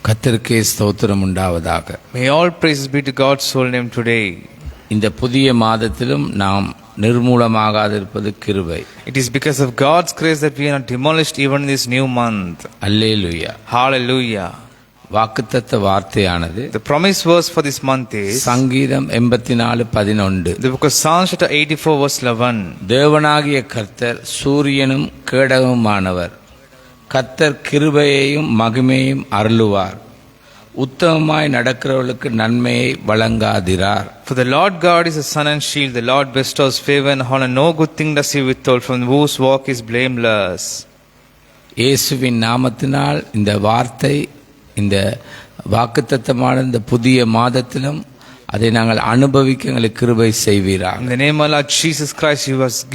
கர்த்தருக்கே ஸ்தோத்திரம் உண்டாவதாக. May all praises be to God's holy name today. இந்த புதிய மாதத்திலும் நாம் நிர்மூலமாகாதிருப்பது கிருபை. It is because of God's grace that we are not demolished even in this new month. Hallelujah. Hallelujah. வாக்குத்தத்த வார்த்தையானது The promise verse for this month is சங்கீதம் 84:11. the book of Psalms chapter 84 verse 11. தேவனாகிய கர்த்தர் சூரியனும் கேடகமுமானவர். கர்த்தர் கிருபையையும் மகிமையும் அருளுவார். உத்தமமாய் நடக்கிறவர்களுக்கு நன்மையை வழங்காதிரார். For the Lord God is a sun and shield. The Lord bestows favor and honor. No good thing does he withhold from whose walk is blameless. இயேசுவின் நாமத்தினால் இந்த வார்த்தை, இந்த வாக்குத்தத்தமான இந்த புதிய மாதத்திலும் அதை நாங்கள் அனுபவிக்க எங்களுக்கு கிருபை செய்வீராக. In the name of Lord Jesus Christ,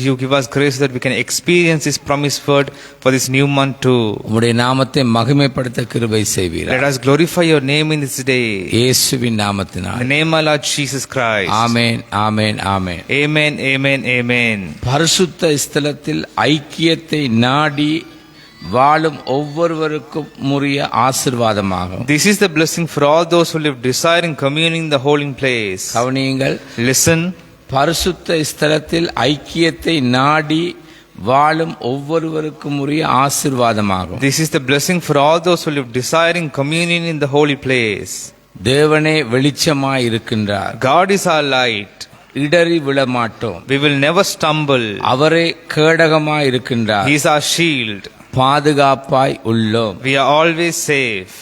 you give us grace that we can experience this promised word for this new month too. உம்முடைய நாமத்தை மகிமைப்படுத்த கிருபை செய்வீராக. Let us glorify your name in this day. இயேசுவின் நாமத்தினால். In the name of Lord Jesus Christ. Amen, amen, amen. Amen, amen, amen. பரிசுத்த ஸ்தலத்தில் ஐக்கியத்தை நாடி வாழும் ஒவ்வொருவருக்கும் உரிய ஆசீர்வாதமாகும். This is the blessing for all those who live desiring communing in the holy place. கவனியுங்கள். Listen. பரிசுத்த ஸ்தலத்தில் ஐக்கியத்தை நாடி வாழும் ஒவ்வொருவருக்கும் உரிய ஆசீர்வாதமாகும். This is the blessing for all those who live desiring communion in the holy place. தேவனே வெளிச்சமாய் இருக்கின்றார். God is our light. இடறி விழமாட்டோம். We will never stumble. அவரே கேடகமாய் இருக்கின்றார். He is our shield. பாதுகாப்பாய் உள்ளோம். We are always safe.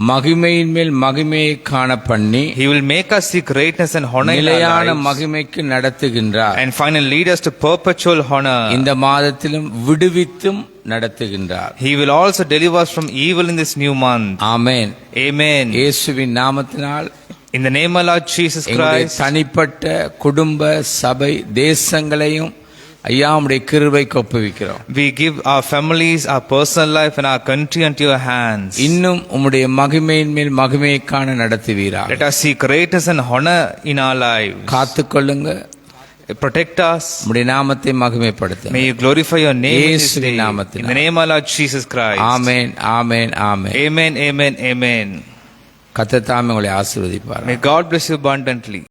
மகிமையின் மேல் மகிமையை காண பண்ணி He will make us see greatness and honor in our நிலையான lives, மகிமைக்கு நடத்துகின்றார். and finally lead us to perpetual honor. இந்த மாதத்திலும் விடுவித்தும் நடத்துகின்றார். He will also deliver us from evil in this new month. Amen. Amen. இயேசுவின் நாமத்தினால் In the name of Lord Jesus எங்களுடைய Christ, தனிப்பட்ட குடும்ப சபை தேசங்களையும் ஐயா உம்முடைய கிருபைக்கு ஒப்புவிக்கிறோம். we give our families, our personal life and our country into your hands. இன்னும் உம்முடைய மகிமையின் மேல் மகிமையை காண நடத்துவீராக. Let us see greatness and honor in our lives. காத்துக்கொள்ளுங்க. Protect us. உம்முடைய நாமத்தை மகிமைப்படுத்துங்க. May you glorify your name in this இயேசுவின் day. நாமத்தினால். In the name of Lord Jesus Christ. Amen, amen, amen. Amen, amen, amen. கர்த்தர் தாமே உங்களை ஆசீர்வதிப்பார். May God bless you abundantly.